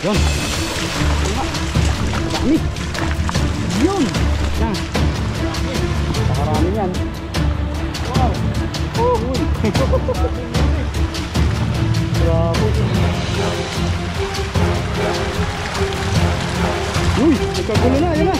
Yun. Dami. Yun. Yan. Nakarami yan. Wow. Uy. Grabe. Uy, nagkagulo na. Yan na.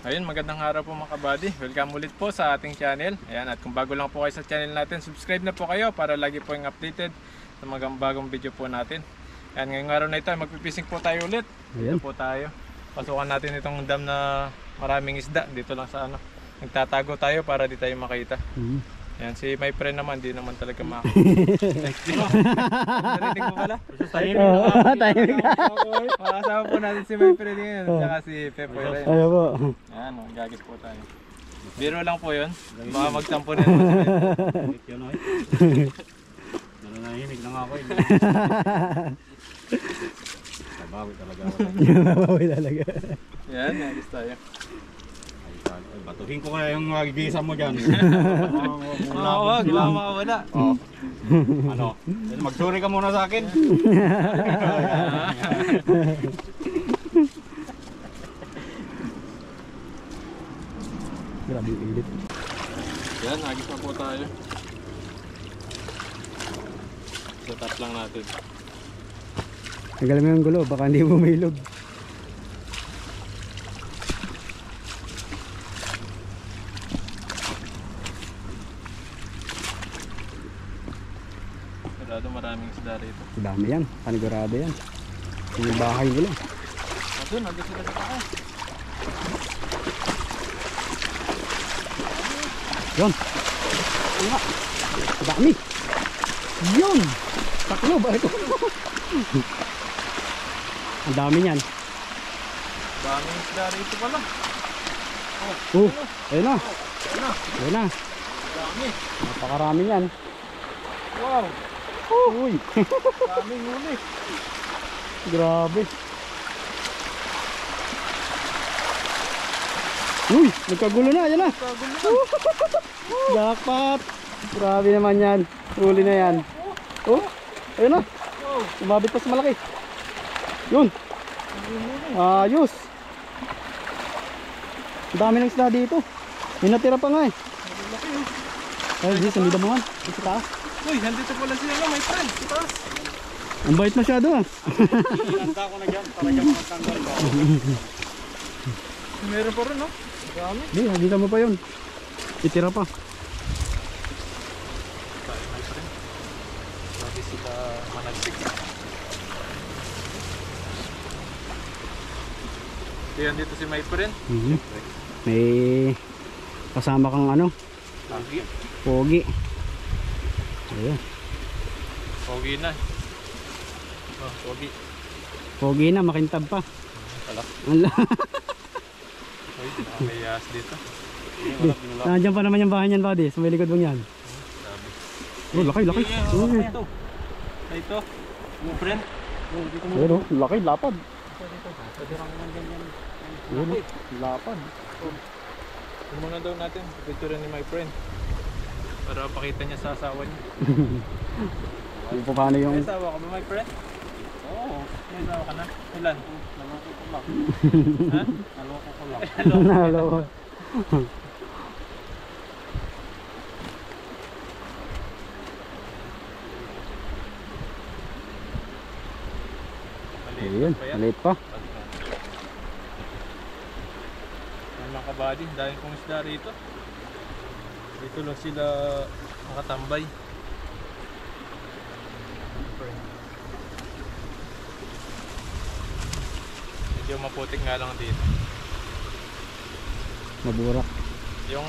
Ayun, magandang araw po mga kabady. Welcome ulit po sa ating channel. Ayan, at kung bago lang po kayo sa channel natin, subscribe na po kayo para lagi po yung updated sa mga bagong video po natin. Ayan, ngayong araw na ito, magpipising po tayo ulit. Dito po tayo. Pasukan natin itong dam na maraming isda. Dito lang sa ano. Nagtatago tayo para di tayo makita. Ayan, si my friend naman, di naman talaga makita. Narinig mo pala? Tahimik na. Makasama po natin si my friend ngayon. Tsaka si Pepoy rin. Ayaw po. Ayan, gagis po tayo. Biro lang po yun. Baka magtampo na naman si Nananahimik na nga ako. Nabawi talaga ako. Nabawi talaga. Ayan, gagis tayo. Ay, batuhin ko kaya yung gigisa mo dyan. Wag, makawala. Oh. Ano? Magsuri ka muna sa akin. Grabe yung ilit. Ayan, gagis na po tayo. Set up lang natin. Tanggalin mo yung gulo, baka hindi bumilog. Sigurado maraming isda rito. Dami yan, panigurado yan. Yung bahay nila. Doon, nandun sila sa taas. Yun. Una. Dami. Yun. Taklo ba ito? Ang dami niyan. Daming isda rito pala. Ayun na. Ayun na, Ayun na. dami. Napakarami yan. Wow, Uy. daming huli. Grabe. Uy, nagkagulo na. Yan na. Jackpot. Grabe naman yan. Huli na yan. Oh, ayun na. Wow, Umabit pa sa malaki. Yun. Ayos. Ang dami ng isda dito. May natira pa nga eh. Ay, di sa midamuhan. Di sa taas. uy, nandito pala sila na, my friend. Sa taas. Ang bait masyado ah. Handa ko na dyan para dyan magtanggal ko. Meron pa rin, no? Dami. Di, nakita mo pa yun. Itira pa. Tayo, my friend. Lagi sila managsik. Ayan, dito si my friend. May kasama kang ano, Lagi. pogi. Ayun. Pogi na. Oh, pogi. Pogi na, makintab pa. Wala. Wala. Uy, may yas dito. Nandiyan pa naman yung bahay niyan, buddy. Sa may likod mo yan. Sabi. Oh, laki, laki. Uy. Ito. Ito. My friend. Ayun oh, laki, lapad. Ayun oh, lapad. Yung mga daw natin, picture ni my friend. Para pakita niya sa asawa niya. Yung pa paano yung... May asawa ka ba, my friend? Oo. May asawa ka na? Ilan? Naloko ko lang. Ha? Naloko ko lang. Nalo. Ayun, pa yan. maliit pa. Yung mga kabady, dahil kong isda rito. Dito lang sila nakatambay. Medyo maputik nga lang dito. Maburak. Yung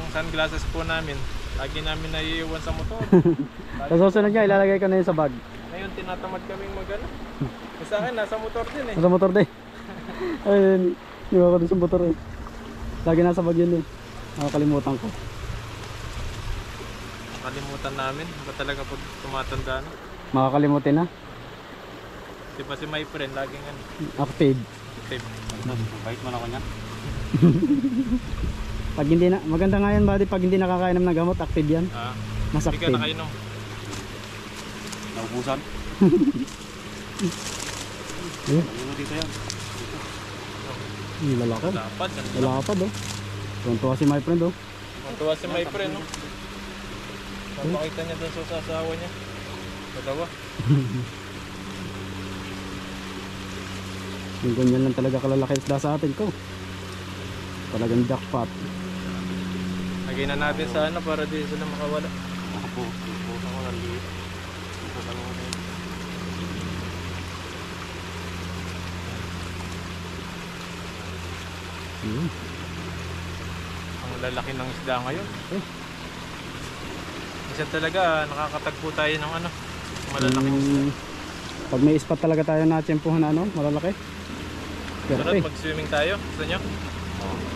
sunglasses po namin, lagi namin naiiwan sa motor. Sa susunod niya, ilalagay ko na yun sa bag. Ngayon tinatamad kaming mag-ano. Sa akin, nasa motor din eh. Nasa motor din. Ayun, di ba ko dun sa motor eh. Lagi nasa bag yun eh. Nakakalimutan ko. Nakalimutan namin. Ba talaga pag tumatanda na? Makakalimutin na. Di ba si my friend, laging ano, Active. active. Bait mo na ko niya. Pag hindi na, maganda nga yan buddy, pag hindi nakakainom ng gamot, active yan. Mas Hindi ka active. nakainom. Naubusan. Eh, Ano dito yan? lalakad. Lapad. Lalakad oh. Tuntua si my friend oh. Matuwa si my friend, no? Papakita niya doon sa asawa niya. Dalawa. Yung ganyan lang talaga kalalaki isda sa atin ko. Talagang jackpot. Lagyan na natin sa ano para di sila makawala. Ako ko lang dito. Ito dalawa na yun. Ang lalaki ng isda ngayon. Eh. Minsan talaga nakakatagpo tayo ng ano, malalaking isda. Pag may spot talaga tayo na tiyempuhan na ano, malalaki. Sunod Swerte. mag-swimming tayo. Gusto nyo?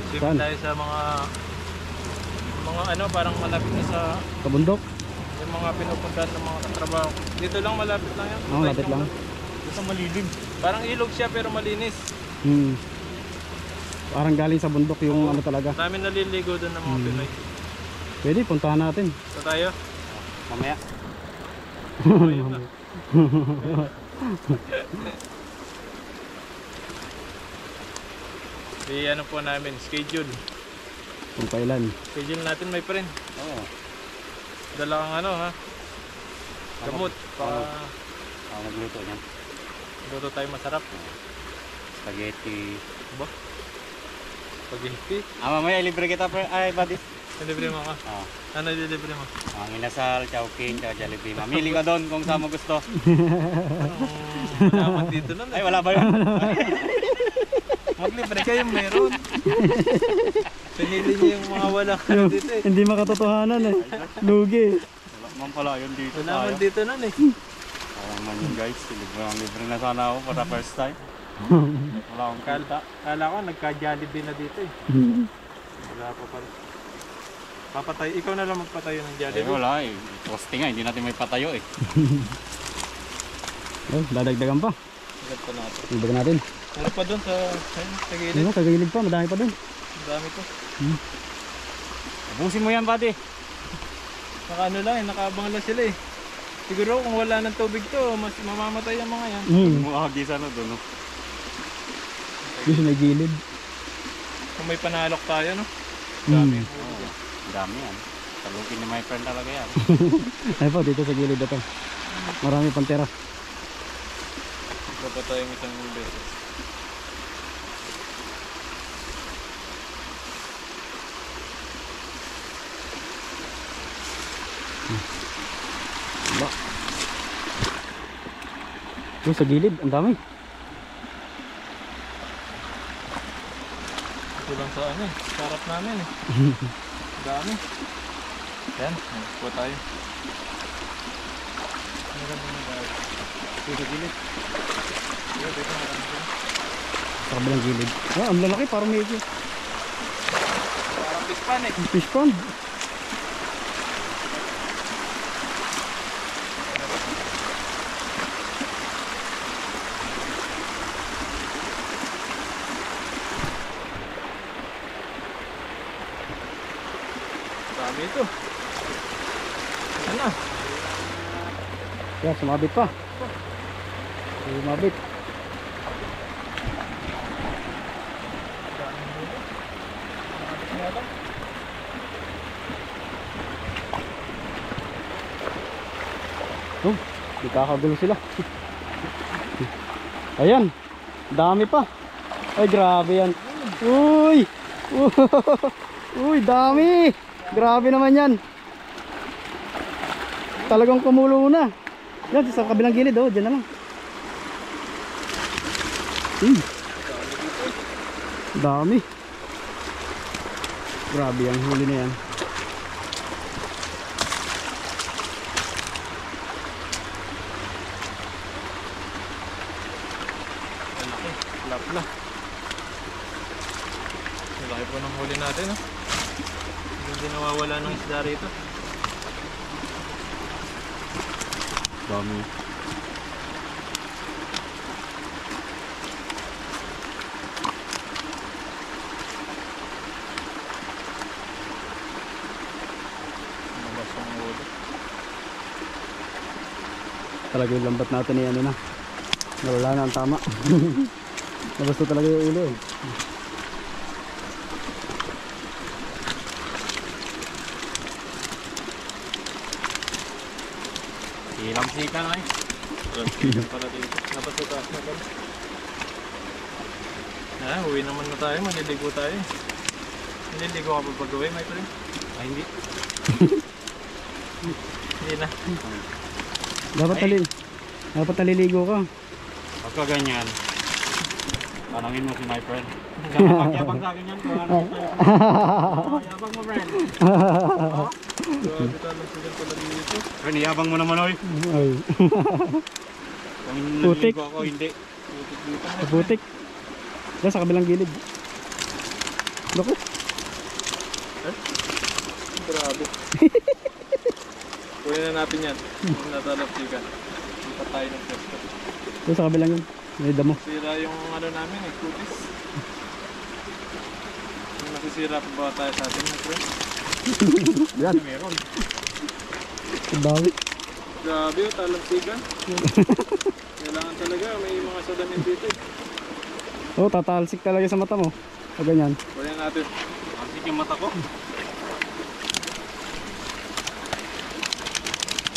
Swimming Saan? tayo sa mga ano, parang malapit na sa Sa bundok. yung mga pinupuntahan ng mga katrabaho. Dito lang, malapit lang yan. Oo, lapit lang. Dito malilim. Parang ilog siya pero malinis. Hmm. Parang galing sa bundok yung ano talaga. Namin naliligo doon ng mga Pinoy. Pwede, puntahan natin. So tayo. Mamaya. Ayun na. Di ano po namin, schedule. Kung kailan. Schedule natin, my friend. Oo. Dala kang ano ha. Gamot. Ako nagluto niyan. Luto tayo masarap. Spaghetti. Ba? Spaghetti. Mamaya libre kita ay buddy. Libre mo ka. Oo. Ano libre mo? Ang inasal, chowking, Jollibee. Mamili ka doon kung saan mo gusto. Wala man dito nun. Ay, wala ba yun? Maglibre kayo, meron. Pinili niyo yung mga wala ka dito eh. Hindi makatotohanan eh. Lugi. Wala man pala yun dito Wala tayo. man dito nun eh. Parang man yun guys. Libre na sana ako para first time. Wala akong kalta. Kala ko nagka-Jollibee na dito eh. Wala pa pala. Papatay, ikaw na lang magpatayo ng Eh Jollibee. wala eh. Posting nga, hindi natin may patayo eh. Oh, dadagdagan pa. Agad pa natin. Ibigay natin. Meron pa doon sa gilid. Ano, kagilid pa, madami pa dun. Ang dami ko. Abusin mo yan buddy. Naka ano lang eh, nakaabang lang sila eh. Siguro kung wala ng tubig to, mas mamamatay ang mga yan. Mukhagi sana doon. No? Yung may gilid. Kung may panalok tayo, no? Dami. Oo. Dami yan. Talukin ni my friend talaga yan. Ay po, dito sa gilid na to. Marami pang tira. Ito pa tayong isang beses. Ba. Yung sa gilid, ang dami. Ito lang sa ano eh, sa harap namin eh. Dami. Yan, po tayo. Meron naman tayo. Dito gilid. Dito marami tayo. Sa kabilang gilid. Ah, ang lalaki, parang medyo. Parang fish pan eh. Fish pond. Dami ito. Ano? Yan, sumabit pa. Sumabit. Oh, di kakagulo sila. Ayan, dami pa. Ay, grabe yan. Uy! Uy, dami! Grabe naman yan. Talagang kumulo na. Yan, sa kabilang gilid, oh, dyan na lang. Dami. Grabe ang huli na yan. Malaki. Lapla. Malaki po ng huli natin, no? Hindi nawawala ng isda rito. Dami. Talaga yung lambat natin ni ano na. Nawala na ang tama. Nabasto talaga yung ulo eh. Hilang sika na eh. Para dito. Napasa taas na pala. Uwi naman na tayo. Maliligo tayo. Maliligo ka pa pag-uwi, my friend? Ay, hindi. Hindi na. Dapat naliligo ka. Pagka ganyan, tanongin mo si my friend. Yabang sa akin yan. Yabang mo, friend. Grabe talang sila pala dito. Friend, yabang mo naman, oy. Ay. Kung Putik. naliligo ako, hindi. Putik. Diyan sa kabilang gilid. Loko. Grabe. Kunin na natin yan. Natalapsikan. Hindi pa tayo ng pwesto. Diyan sa kabilang yun. May damo. Sira yung ano namin eh, kutis. Nasisira pa ba tayo sa atin, my friend? Yan. Meron. Ang dami. Grabe yung talapsikan. Kailangan talaga, may mga salamin dito eh. Oh, tatalsik talaga sa mata mo. O ganyan. Kunin natin. Asik yung mata ko.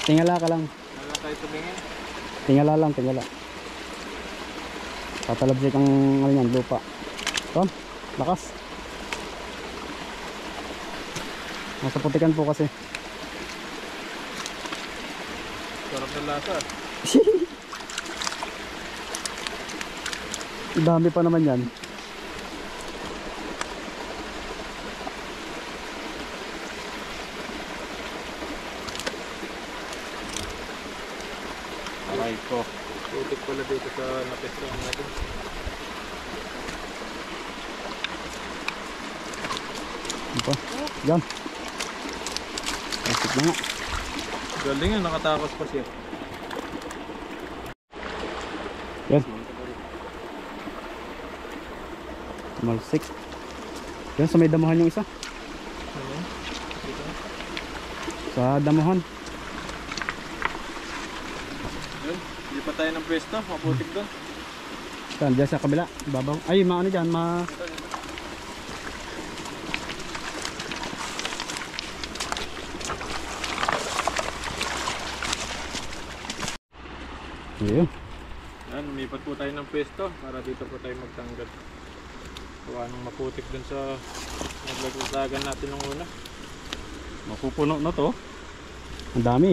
Tingala ka lang. Wala tayo tumingin. Tingala lang, tingala. Tatalabsik ang ano yan, lupa. Ito, lakas. Nasa putikan po kasi. Sarap ng lasa. Dami pa naman yan. Aray ko. Putik pala dito sa napestuhan natin. Ano pa? Yan. Plastic na nga. Galing nga, nakatakos pa siya. Yan. Malsik. Yan, sa may damuhan yung isa. Ano? Dito. Sa damuhan. Yun, hindi pa tayo ng pwesto. Maputik doon. Saan? Diyan sa kabila. Babaw. Ay, maano dyan. Ayun. Yan, umipat po tayo ng pwesto para dito po tayo magtanggal. Kuha nang maputik dun sa naglaglagan natin ng una. Mapupuno na to. Ang dami.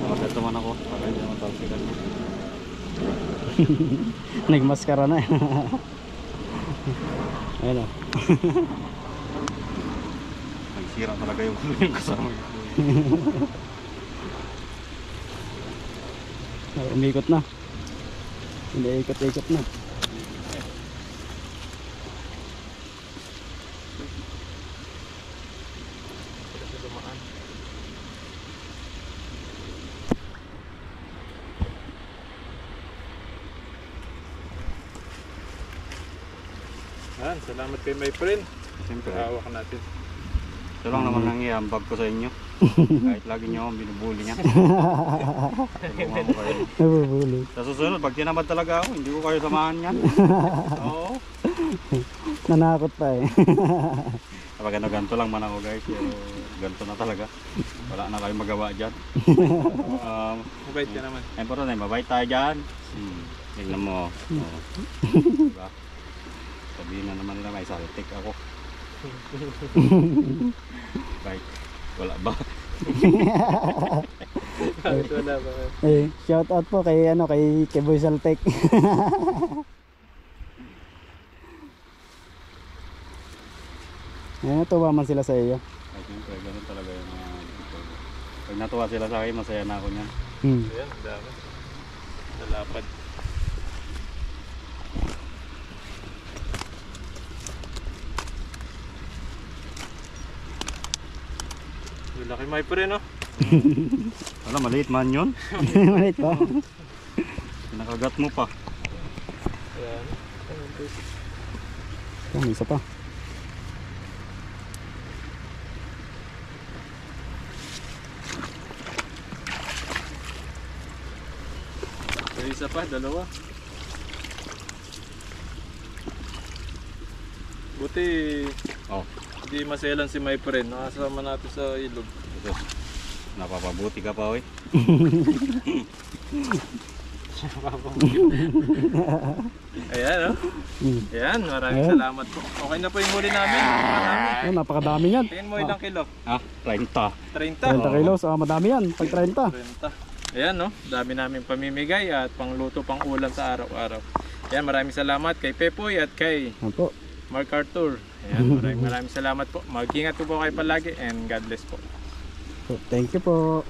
Bakit naman ako? Bakit hindi naman talsikan mo? Nagmaskara na. Ayun o. Nagsira talaga yung ulo yung kasama ko. Umikot na. Hindi ikot-ikot na. Kasi dumaan. Yan, salamat kay my friend. Siyempre. Hawak natin. Ito lang naman ang iambag ko sa inyo. Kahit lagi nyo akong binubuli niya. Tulungan ko kayo. Nabubuli. Sa susunod, pag tinamad talaga ako, hindi ko kayo samahan yan. Oo. Nanakot pa eh. Kapag ano, ganito lang man ako guys. Pero ganito na talaga. Wala na kayong magawa dyan. Mabait ka naman. Ay, pero na, mabait tayo dyan. Tignan mo. Oh. Diba? Sabihin na naman nila may saltik ako. Bye. Wala ba? Bakit wala ba? Eh, shout out po kay kay Boy Saltek. Eh, tuwa man sila sa iyo. Ay, siyempre, ganun talaga yung mga pag natuwa sila sa akin, masaya na ako niyan. Ayan, ang dami. Nalapad. Laki my friend, no? Wala, maliit man yun. Malit pa. Pinakagat mo pa. Ayan. Oh, may isa pa. May isa pa, dalawa. Buti Oh, hindi maselan si my friend. Nakasama natin sa ilog. ito. Napapabuti ka pa, oy. Ayan, oh. Hmm. Ayan, maraming Ayan. salamat po. Okay na po yung huli namin. Marami. Oh, napakadami yan. Tingin mo ilang kilo? Ah, 30. 30. 30 kilos. Ah, madami yan. Pag 30. 30. Ayan, no? Dami namin pamimigay at pangluto, pang ulam sa araw-araw. Ayan, maraming salamat kay Pepoy at kay Opo. Mark Arthur. Ayan, maraming salamat po. Mag-ingat po kayo palagi and God bless po. So, thank you po.